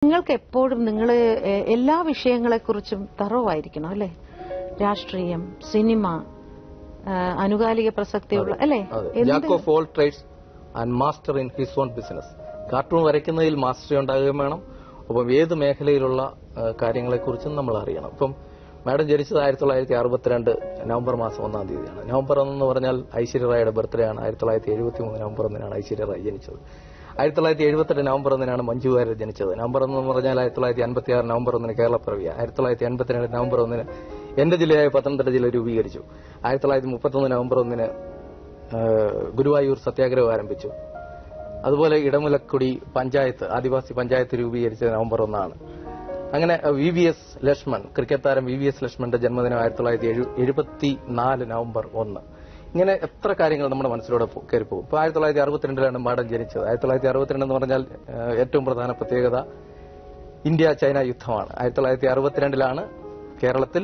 നിങ്ങൾക്ക് എപ്പോഴും എല്ലാ വിഷയങ്ങളെക്കുറിച്ചും തറവായിരിക്കണം അല്ലേ? രാഷ്ട്രീയം, സിനിമ, അനുകാലിക പ്രസക്തിയുള്ള അല്ലേ? Jack of all trades and master in his own business. Cartoon വരയ്ക്കുന്നതിൽ മാസ്റ്ററി ഉണ്ടാകുകയും വേണം. അപ്പം ഏത് മേഖലയിലുള്ള കാര്യങ്ങളെക്കുറിച്ചും നമ്മൾ അറിയണം. ഇപ്പം മാഡം ജനിച്ചത് 1962 നവംബർ മാസം 1-ാം തീയതിയാണ്. നവംബർ 1 എന്ന് പറഞ്ഞാൽ ഐശ്വര്യ റായുടെ ബർത്ത്ഡേ ആണ്. 1973 നവംബർ 1-നാണ് ഐശ്വര്യ റായ് ജനിച്ചത്. 1978 നവംബർ 1-നാണ് മഞ്ജു വാര്യർ ജനിച്ചത്. നവംബർ 1 എന്ന് പറഞ്ഞാൽ 1956 നവംബർ 1-ന് കേരളപ്പിറവിയ. 1982 നവംബർ 1-ന് എന്റെ ജില്ലയായ പത്തനംതിട്ട ജില്ല രൂപീകരിച്ചു. 1931 നവംബർ 1-ന് ഗുരുവായൂർ സത്യാഗ്രഹം ആരംഭിച്ചു. അതുപോലെ ഇടമുലക്കുടി പഞ്ചായത്ത്, ആദിവാസി പഞ്ചായത്ത് രൂപീകരിച്ചത് നവംബർ 1-ആണ്. അങ്ങനെ VVS ലക്ഷ്മൺ, ക്രിക്കറ്റ് താരം VVS ലക്ഷ്മണന്റെ ജന്മദിനം 1974 നവംബർ 1. ഇങ്ങനെ എത്ര കാര്യങ്ങൾ നമ്മുടെ മനസ്സിലൂടെ കയറിപ്പോകും. ഇപ്പൊ 1962 മാഡം ജനിച്ചത്. 1962 എന്ന് പറഞ്ഞാൽ ഏറ്റവും പ്രധാന പ്രത്യേകത ഇന്ത്യ ചൈന യുദ്ധമാണ്. 1962 കേരളത്തിൽ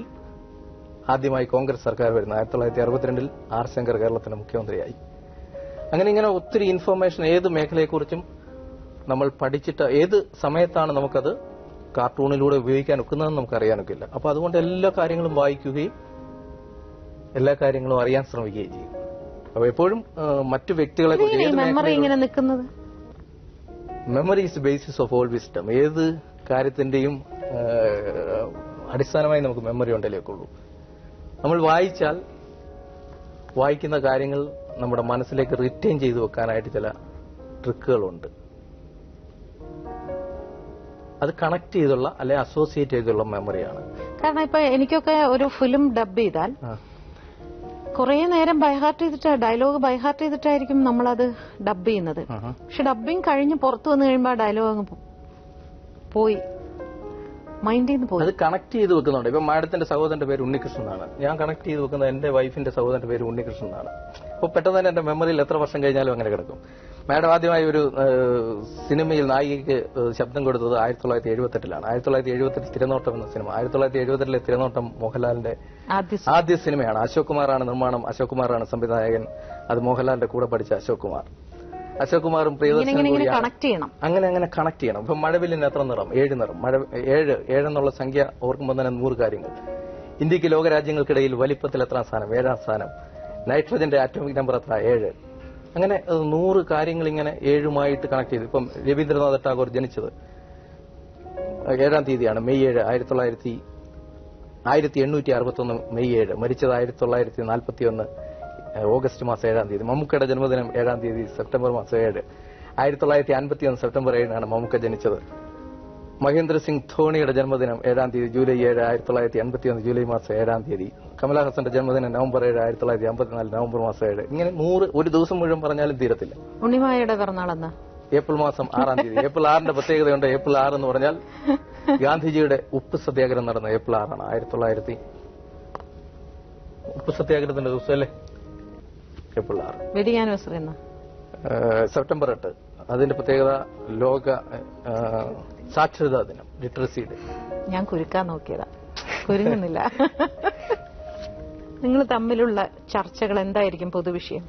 ആദ്യമായി കോൺഗ്രസ് സർക്കാർ വരുന്നത്. 1962 R ശങ്കർ കേരളത്തിന്റെ മുഖ്യമന്ത്രിയായി. അങ്ങനെ ഇങ്ങനെ ഒത്തിരി ഇൻഫർമേഷൻ ഏത് മേഖലയെക്കുറിച്ചും നമ്മൾ പഠിച്ചിട്ട് ഏത് സമയത്താണ് നമുക്കത് കാർട്ടൂണിലൂടെ ഉപയോഗിക്കാൻ ഒക്കുന്നതെന്ന് നമുക്ക് അറിയാനൊക്കില്ല. അപ്പൊ അതുകൊണ്ട് എല്ലാ കാര്യങ്ങളും വായിക്കുകയും എല്ലാ കാര്യങ്ങളും അറിയാൻ ശ്രമിക്കുകയും ചെയ്യും. അപ്പൊ എപ്പോഴും മറ്റു വ്യക്തികളെ memory is basis of all wisdom. ഏത് കാര്യത്തിന്റെയും അടിസ്ഥാനമായി നമുക്ക് മെമ്മറി ഉണ്ടല്ലേക്കുള്ളൂ. നമ്മൾ വായിച്ചാൽ വായിക്കുന്ന കാര്യങ്ങൾ നമ്മുടെ മനസ്സിലേക്ക് റിറ്റെയിൻ ചെയ്തു വെക്കാനായിട്ട് ചില ട്രിക്കുകളുണ്ട്. അത് കണക്ട് ചെയ്തുള്ള അല്ലെ അസോസിയേറ്റ് ചെയ്തുള്ള മെമ്മറിയാണ്. കാരണം ഇപ്പൊ എനിക്കൊക്കെ ഒരു ഫിലിം ഡബ് ചെയ്താൽ കുറെ നേരം ബൈഹാർട്ട് ചെയ്തിട്ട് ഡയലോഗ് ബൈഹാർട്ട് ചെയ്തിട്ടായിരിക്കും നമ്മളത് ഡബ് ചെയ്യുന്നത്. പക്ഷെ ഡബിങ് കഴിഞ്ഞ് പുറത്തു വന്നു കഴിയുമ്പോൾ ആ ഡയലോഗ് അങ്ങ് പോയി, മൈൻഡിൽ നിന്ന് പോയി. അത് കണക്ട് ചെയ്ത് വെക്കുന്നുണ്ട്. ഇപ്പൊ മാഡത്തിന്റെ സഹോദരന്റെ പേര് ഉണ്ണികൃഷ്ണൻ എന്നാണ്. ഞാൻ കണക്ട് ചെയ്ത് വെക്കുന്നത് എന്റെ വൈഫിന്റെ സഹോദരന്റെ പേര് ഉണ്ണികൃഷ്ണൻ എന്നാണ്. അപ്പൊ പെട്ടെന്ന് തന്നെ എന്റെ മെമ്മറിയിൽ എത്ര വർഷം കഴിഞ്ഞാലും അങ്ങനെ കിടക്കും. മാഡം ആദ്യമായി ഒരു സിനിമയിൽ നായികയ്ക്ക് ശബ്ദം കൊടുത്തത് 1978 1978 തിരനോട്ടം എന്ന സിനിമ. 1978 തിരനോട്ടം മോഹൻലാലിന്റെ ആദ്യ സിനിമയാണ്. അശോക് കുമാറാണ് നിർമ്മാണം, അശോക് കുമാറാണ് സംവിധായകൻ. അത് മോഹൻലാലിന്റെ കൂടെ പഠിച്ച അശോക് കുമാറും പ്രിയദർശനും അങ്ങനെ കണക്ട് ചെയ്യണം. ഇപ്പൊ മഴവില്ലിന് എത്ര നിറം? 7 നിറം. 7 എന്നുള്ള സംഖ്യ ഓർക്കുമ്പോൾ തന്നെ 100 കാര്യങ്ങൾ. ഇന്ത്യക്ക് ലോകരാജ്യങ്ങൾക്കിടയിൽ വലിപ്പത്തിൽ എത്രാം സ്ഥാനം? 7-ാം സ്ഥാനം. നൈട്രജന്റെ ആറ്റോമിക് നമ്പർ എത്ര? 7. അങ്ങനെ 100 കാര്യങ്ങൾ ഇങ്ങനെ 7-മായിട്ട് കണക്ട് ചെയ്ത്. ഇപ്പം രവീന്ദ്രനാഥ് ടാഗോർ ജനിച്ചത് 7-ാം തീയതിയാണ്, മെയ് 7, 1861 മെയ് 7. മരിച്ചത് 1941 ഓഗസ്റ്റ് മാസം 7-ാം തീയതി. മമ്മൂക്കയുടെ ജന്മദിനം 7-ാം തീയതി സെപ്റ്റംബർ മാസം 7. 1951 സെപ്റ്റംബർ 7-നാണ് മമ്മൂക്ക ജനിച്ചത്. മഹേന്ദ്ര സിംഗ് ധോണിയുടെ ജന്മദിനം 7-ാം തീയതി ജൂലൈ 7, 1981 ജൂലൈ മാസം 7-ാം തീയതി. കമലഹാസന്റെ ജന്മദിനം നവംബർ 7, 1954 നവംബർ മാസം 7. ഇങ്ങനെ 100 ഒരു ദിവസം മുഴുവൻ പറഞ്ഞാലും തീരത്തില്ല. ഉണ്ണിമായയുടെ പിറന്നാളെന്ന് ഏപ്രിൽ മാസം 6-ാം തീയതി. ഏപ്രിൽ 6-ന്റെ പ്രത്യേകതയുണ്ട്. ഏപ്രിൽ 6 എന്ന് പറഞ്ഞാൽ ഗാന്ധിജിയുടെ ഉപ്പ് സത്യാഗ്രഹം നടന്ന ഏപ്രിൽ 6-ആണ്. 1900 ഉപ്പ് സത്യാഗ്രഹത്തിന്റെ ദിവസം അല്ലേ ഏപ്രിൽ 6. Wedding anniversary September 8. അതിന്റെ പ്രത്യേകത ലോക സാക്ഷരതാ ദിനം, ലിറ്ററസി ഡേ. ഞാൻ കുരുക്കാൻ നോക്കിയതാ, കുരുങ്ങുന്നില്ല. നിങ്ങൾ തമ്മിലുള്ള ചർച്ചകൾ എന്തായിരിക്കും പൊതുവിഷയം?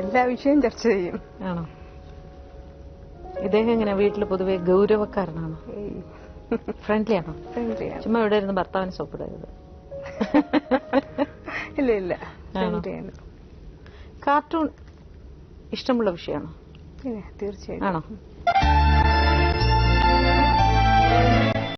എല്ലാ വിഷയവും ചർച്ച ചെയ്യും. ആണോ? ഇദ്ദേഹം എങ്ങനെ വീട്ടിൽ പൊതുവെ ഗൗരവക്കാരനാണോ? ഫ്രണ്ട്ലി ആണോ? ഫ്രണ്ട്ലിയാണ്. ചുമ്മാ ഇവിടെ ഇരുന്ന് ഭർത്താവിന് സോപ്പിടരുത്. ഇല്ല. കാർട്ടൂൺ ഇഷ്ടമുള്ള വിഷയമാണോ? തീർച്ചയായും. ആണോ?